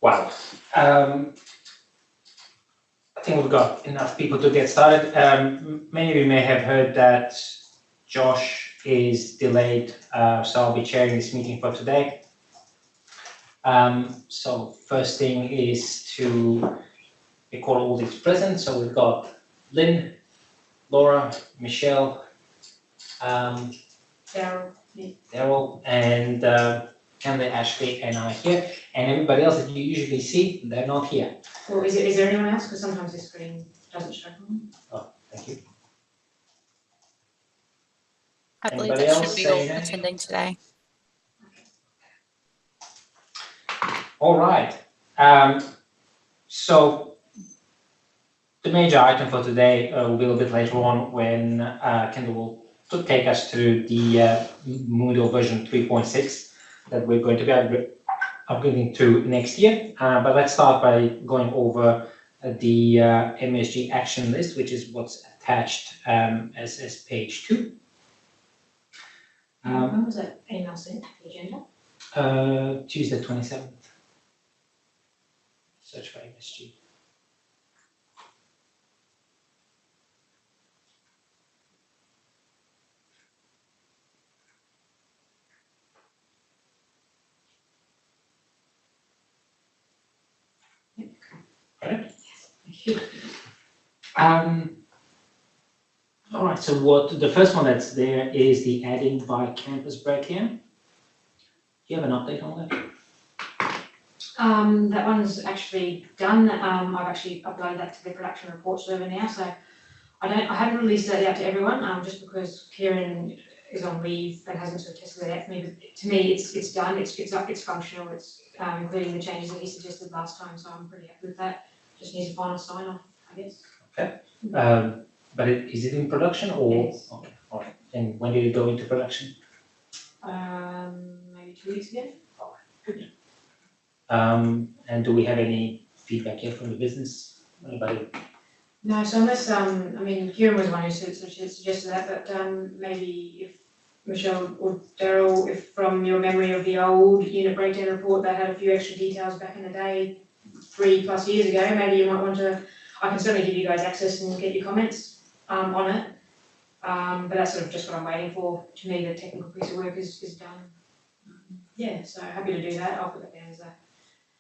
Wow. I think we've got enough people to get started. Many of you may have heard that Josh is delayed, so I'll be chairing this meeting for today. So first thing is to record all these present. So we've got Lynn, Laura, Michelle, Daryl, and Candy, Ashley, and I here. And everybody else that you usually see, they're not here. Well, is there anyone else? Because sometimes this screen doesn't show them. Oh, thank you. I believe Anybody that else should be all say anything? attending today. All right. So the major item for today will be a little bit later on when Kendall will take us through the Moodle version 3.6 that we're going to be upgrading to next year. But let's start by going over the MSG action list, which is what's attached as page 2. When was that email sent? The agenda? Tuesday 27th. Search for MSG. Right. All right. So what the first one that's there is the adding by campus break here. Do you have an update on that? That one's actually done. I've actually uploaded that to the production report server now. So I haven't released that out to everyone. Just because Kieran is on leave and hasn't sort of tested that out for me. But to me, it's done. It's functional. It's including the changes that he suggested last time. So I'm pretty happy with that. Just needs a final sign off, I guess. Okay. But is it in production or? Yes. Okay. All right. And when did it go into production? Maybe 2 weeks ago. Good. And do we have any feedback yet from the business? Anybody? No, so unless, I mean, Kieran was the one who suggested that, but maybe if Michelle or Daryl, if from your memory of the old unit breakdown report that had a few extra details back in the day, 3+ years ago, maybe you might want to, I can certainly give you guys access and get your comments on it. But that's sort of just what I'm waiting for. To me, the technical piece of work is done. Yeah, so happy to do that. I'll put that down as a.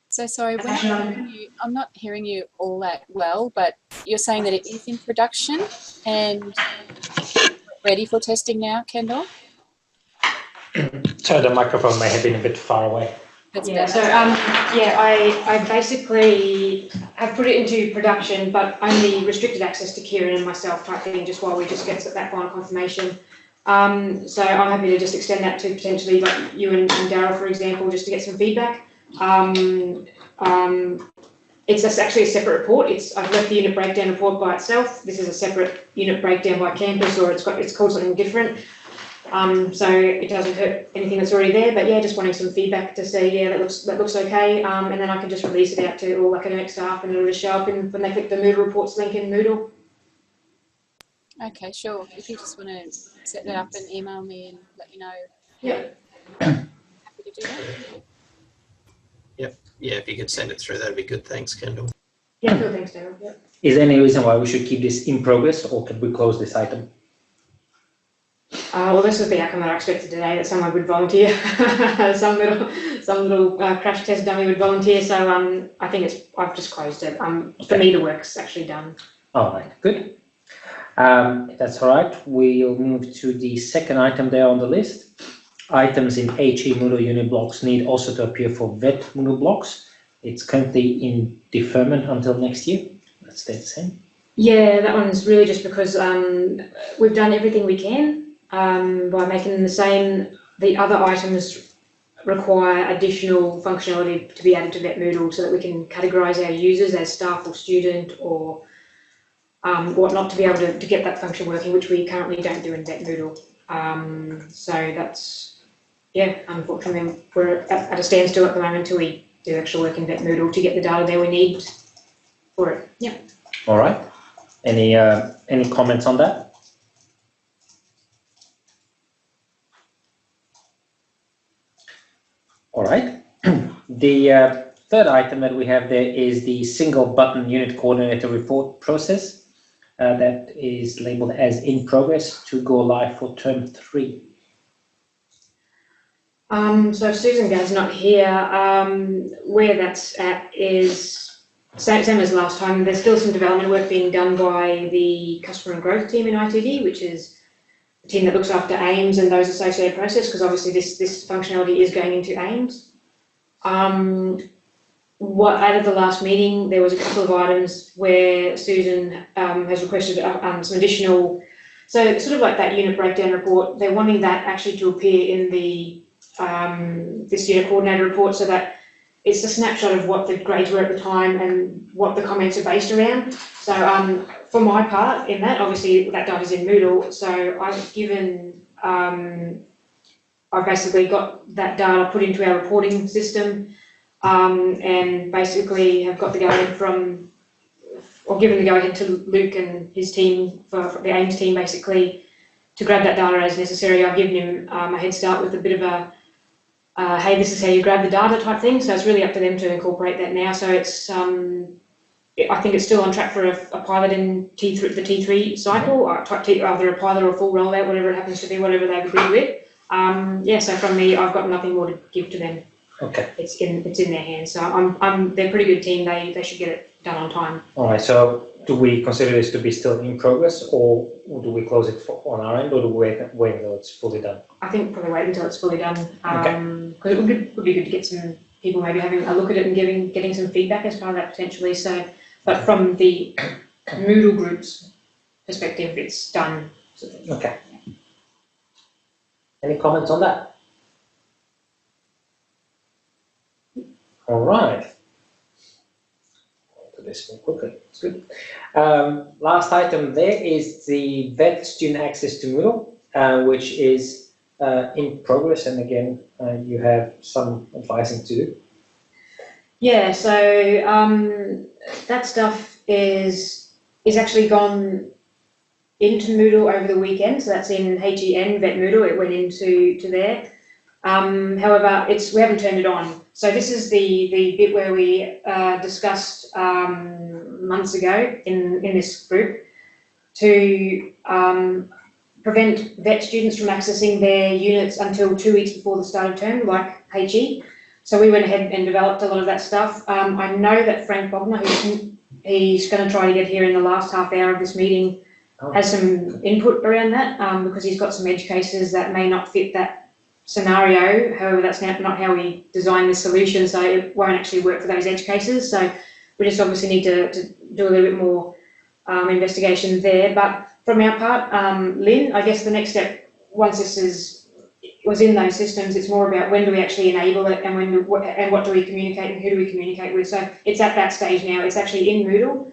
So sorry, I'm not hearing you all that well, but you're saying that it is in production and ready for testing now, Kendall? Sorry, the microphone may have been a bit far away. That's Yeah, better. so I basically have put it into production, but only restricted access to Kieran and myself type thing, just while we just get that final confirmation. So I'm happy to just extend that to potentially like you and Daryl, for example, just to get some feedback. It's actually a separate report. I've left the unit breakdown report by itself. This is a separate unit breakdown by campus, or it's called something different. So it doesn't hurt anything that's already there, but yeah, just wanting some feedback to say, yeah, that looks okay, and then I can just release it out to all academic staff, and it'll just show up when they click the Moodle reports link in Moodle. Okay, sure. If you just want to set that up and email me and let me know. Yeah. Happy to do that. Yep. Yeah, if you could send it through, that'd be good. Thanks, Kendall. Yeah, cool, thanks, Daryl. Yep. Is there any reason why we should keep this in progress, or could we close this item? Well, this was the outcome that I expected today, that someone would volunteer. some little crash test dummy would volunteer. So I think I've just closed it. For me, the work's actually done. All right, good. That's all right. We'll move to the second item there on the list. Items in HE Moodle unit blocks need also to appear for VET Moodle blocks. It's currently in deferment until next year. That stays the same. Yeah, that one's really just because we've done everything we can by making them the same. The other items require additional functionality to be added to VET Moodle so that we can categorise our users as staff or student or whatnot to be able to get that function working, which we currently don't do in VET Moodle. So that's, yeah, unfortunately we're at a standstill at the moment until we do actual work in VET Moodle to get the data there we need for it. Yeah. All right. Any comments on that? All right. The third item that we have there is the single button unit coordinator report process that is labeled as in progress to go live for term 3. So Susan Gann's not here. Where that's at is same as last time. There's still some development work being done by the customer and growth team in ITD, which is the team that looks after AIMS and those associated processes, because obviously this functionality is going into AIMS. What out of the last meeting, there was a couple of items where Susan has requested some additional, so sort of like that unit breakdown report. They're wanting that actually to appear in the this unit coordinator report, so that it's a snapshot of what the grades were at the time and what the comments are based around. So for my part in that, obviously that data's in Moodle, so I've given, I've basically got that data put into our reporting system, and basically have got the go-ahead from, or given the go-ahead to Luke and his team, for the AIMS team basically, to grab that data as necessary. I've given him a head start with a bit of a, hey, this is how you grab the data type thing, so it's really up to them to incorporate that now. So it's, I think it's still on track for a pilot in T3, the T3 cycle, or either a pilot or a full rollout, whatever it happens to be, whatever they agree with. Yeah, so from me, I've got nothing more to give to them. Okay. It's in their hands. So they're a pretty good team. They should get it done on time. All right. So do we consider this to be still in progress, or do we close it on our end, or do we wait until it's fully done? I think probably wait until it's fully done. Okay. Because it would be good to get some people maybe having a look at it and getting some feedback as part of that potentially. So, but from the Moodle group's perspective, it's done. Okay. Any comments on that? All right. To this one quickly. It's good. Last item there is the VET student access to Moodle, which is in progress, and again, you have some advising to do. Yeah. So that stuff is actually gone into Moodle over the weekend. So that's in HEN VET Moodle. It went into there. However, we haven't turned it on. So this is the bit where we discussed months ago in this group to prevent VET students from accessing their units until 2 weeks before the start of term, like HE. So we went ahead and developed a lot of that stuff. I know that Frank Bogner, he's going to try to get here in the last half hour of this meeting, has some input around that, because he's got some edge cases that may not fit that scenario. However, that's not how we designed this solution, so it won't actually work for those edge cases. So we just obviously need to do a little bit more investigation there. But from our part, Lynn, I guess the next step, once this was in those systems, it's more about when do we actually enable it, and what do we communicate, and who do we communicate with. So it's at that stage now. It's actually in Moodle.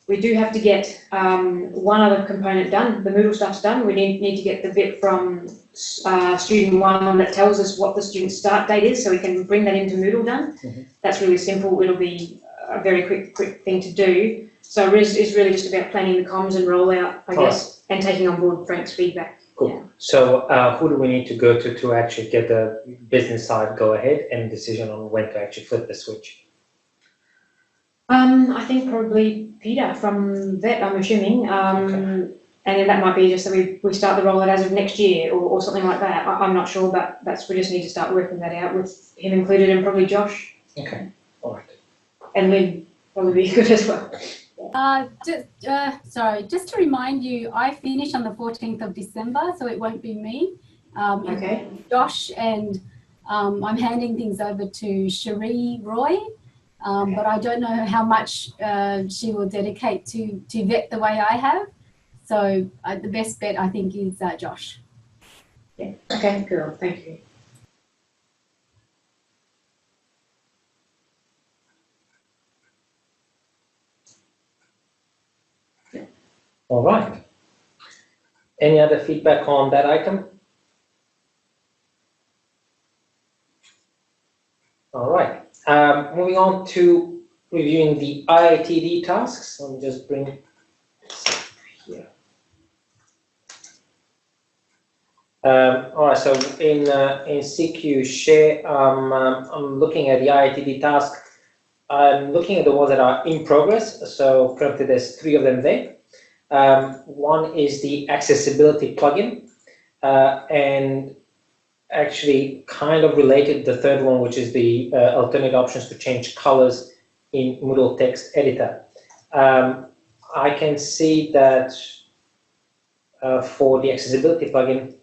We do have to get one other component done. The Moodle stuff's done. We need to get the bit from student 1 that tells us what the student's start date is, so we can bring that into Moodle done. Mm-hmm. That's really simple. It'll be a very quick thing to do. So it's really just about planning the comms and rollout, I guess, and taking on board Frank's feedback. Cool. Yeah. So who do we need to go to actually get the business side go ahead and decision on when to actually flip the switch? I think probably Peter from VET, I'm assuming. Okay. And then that might be just that we start the rollout as of next year or something like that. I'm not sure, but we just need to start working that out with him included, and probably Josh. Okay, all right. And Lynn probably be good as well. Sorry, just to remind you, I finish on the 14th of December, so it won't be me. Okay. Josh, and I'm handing things over to Cherie Roy. But I don't know how much she will dedicate to VET the way I have. So the best bet, I think, is Josh. Yeah. Okay, cool. Thank you. All right. Any other feedback on that item? All right. Moving on to reviewing the IITD tasks. I'll just bring this here. All right. So in CQ share, I'm looking at the IITD task I'm looking at the ones that are in progress. So currently there's 3 of them there. One is the accessibility plugin, and actually kind of related the third one, which is the alternate options to change colors in Moodle text editor. I can see that for the accessibility plugin,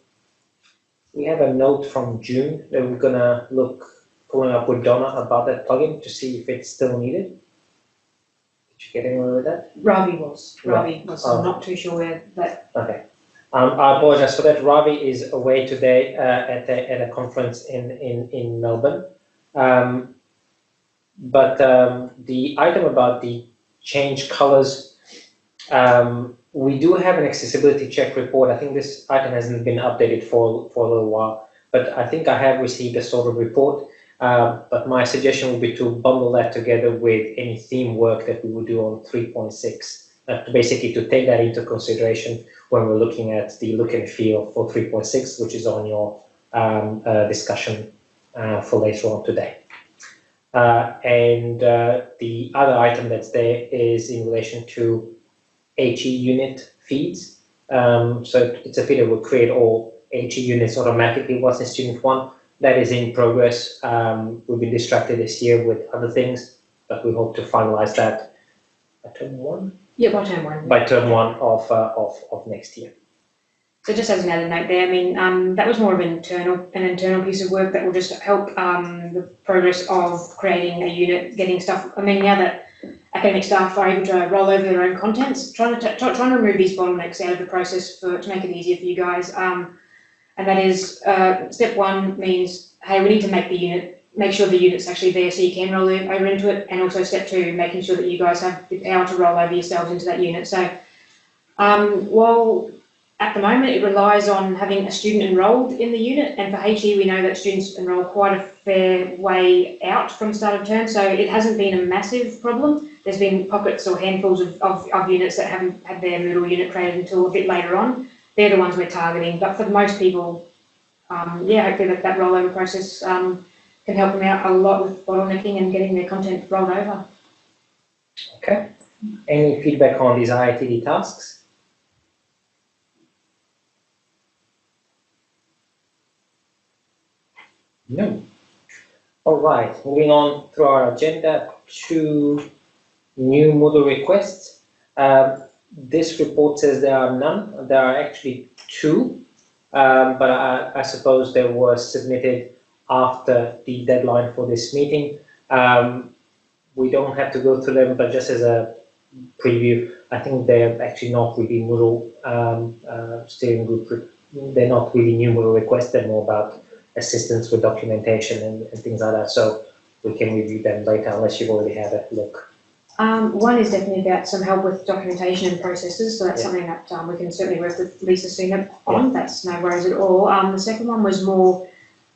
we have a note from June that we're gonna look following up with Donna about that plugin to see if it's still needed. Did you get anywhere with that? Ravi was. Right. I'm not too sure where that. Okay. I apologize for that. Ravi is away today at a conference in Melbourne. But the item about the change colors, we do have an accessibility check report. I think this item hasn't been updated for a little while, but I think I have received a sort of report. But my suggestion would be to bundle that together with any theme work that we would do on 3.6, basically to take that into consideration when we're looking at the look and feel for 3.6, which is on your discussion for later on today. And the other item that's there is in relation to HE unit feeds. So it's a feed that will create all HE units automatically once in student 1. That is in progress. We've been distracted this year with other things, but we hope to finalize that by term 1. Yeah, by term 1. By term 1 of next year. So just as another note there, I mean, that was more of an internal piece of work that will just help the progress of creating a unit, getting stuff. I mean, now that academic staff are able to roll over their own contents, trying to remove these bottlenecks out of the process to make it easier for you guys. And that is step 1 means, hey, we need to make sure the unit's actually there so you can roll over into it. And also step 2, making sure that you guys have the power to roll over yourselves into that unit. So while at the moment it relies on having a student enrolled in the unit, and for HE we know that students enroll quite a fair way out from start of term, so it hasn't been a massive problem. There's been pockets or handfuls of units that haven't had their Moodle unit created until a bit later on. They're the ones we're targeting, but for most people, yeah, hopefully that rollover process can help them out a lot with bottlenecking and getting their content rolled over. Okay. Any feedback on these IITD tasks? No. All right, moving on through our agenda to new Moodle requests. This report says there are none. There are actually 2, but I suppose they were submitted after the deadline for this meeting. We don't have to go through them, but just as a preview, I think they're actually not really Moodle steering group. They're not really new Moodle requests. They're more about assistance with documentation and things like that. So we can review them later unless you've already had a look. One is definitely about some help with documentation and processes, so that's something that we can certainly work with Lisa sooner on. That's no worries at all. The second one was more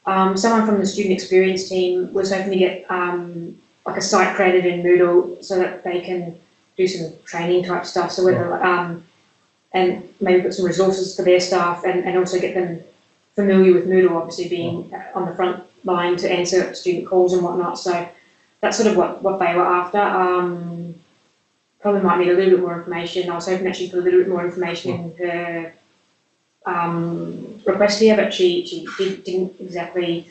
someone from the student experience team was hoping to get like a site created in Moodle so that they can do some training type stuff. So whether and maybe put some resources for their staff and also get them familiar with Moodle, obviously being on the front line to answer student calls and whatnot. So that's sort of what they were after. Probably might need a little bit more information. I was hoping that she'd put a little bit more information in her request here, but she didn't exactly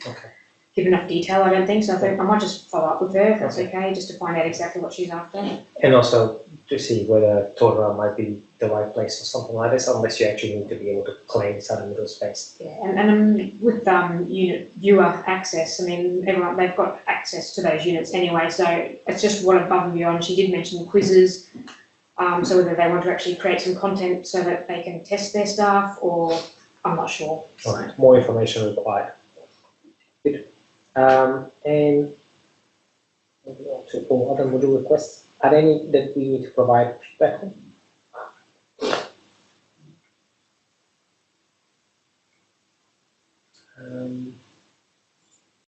give enough detail, I don't think. So I think I might just follow up with her if that's okay, just to find out exactly what she's after. And also to see whether Torah might be the right place for something like this, unless you actually need to be able to claim some Moodle space. Yeah, and with unit viewer access, I mean, everyone, they've got access to those units anyway, so it's just what above and beyond. She did mention quizzes, so whether they want to actually create some content so that they can test their staff, or I'm not sure. All right, more information required. Good. And moving on to all other Moodle requests. Are there any that we need to provide feedback on?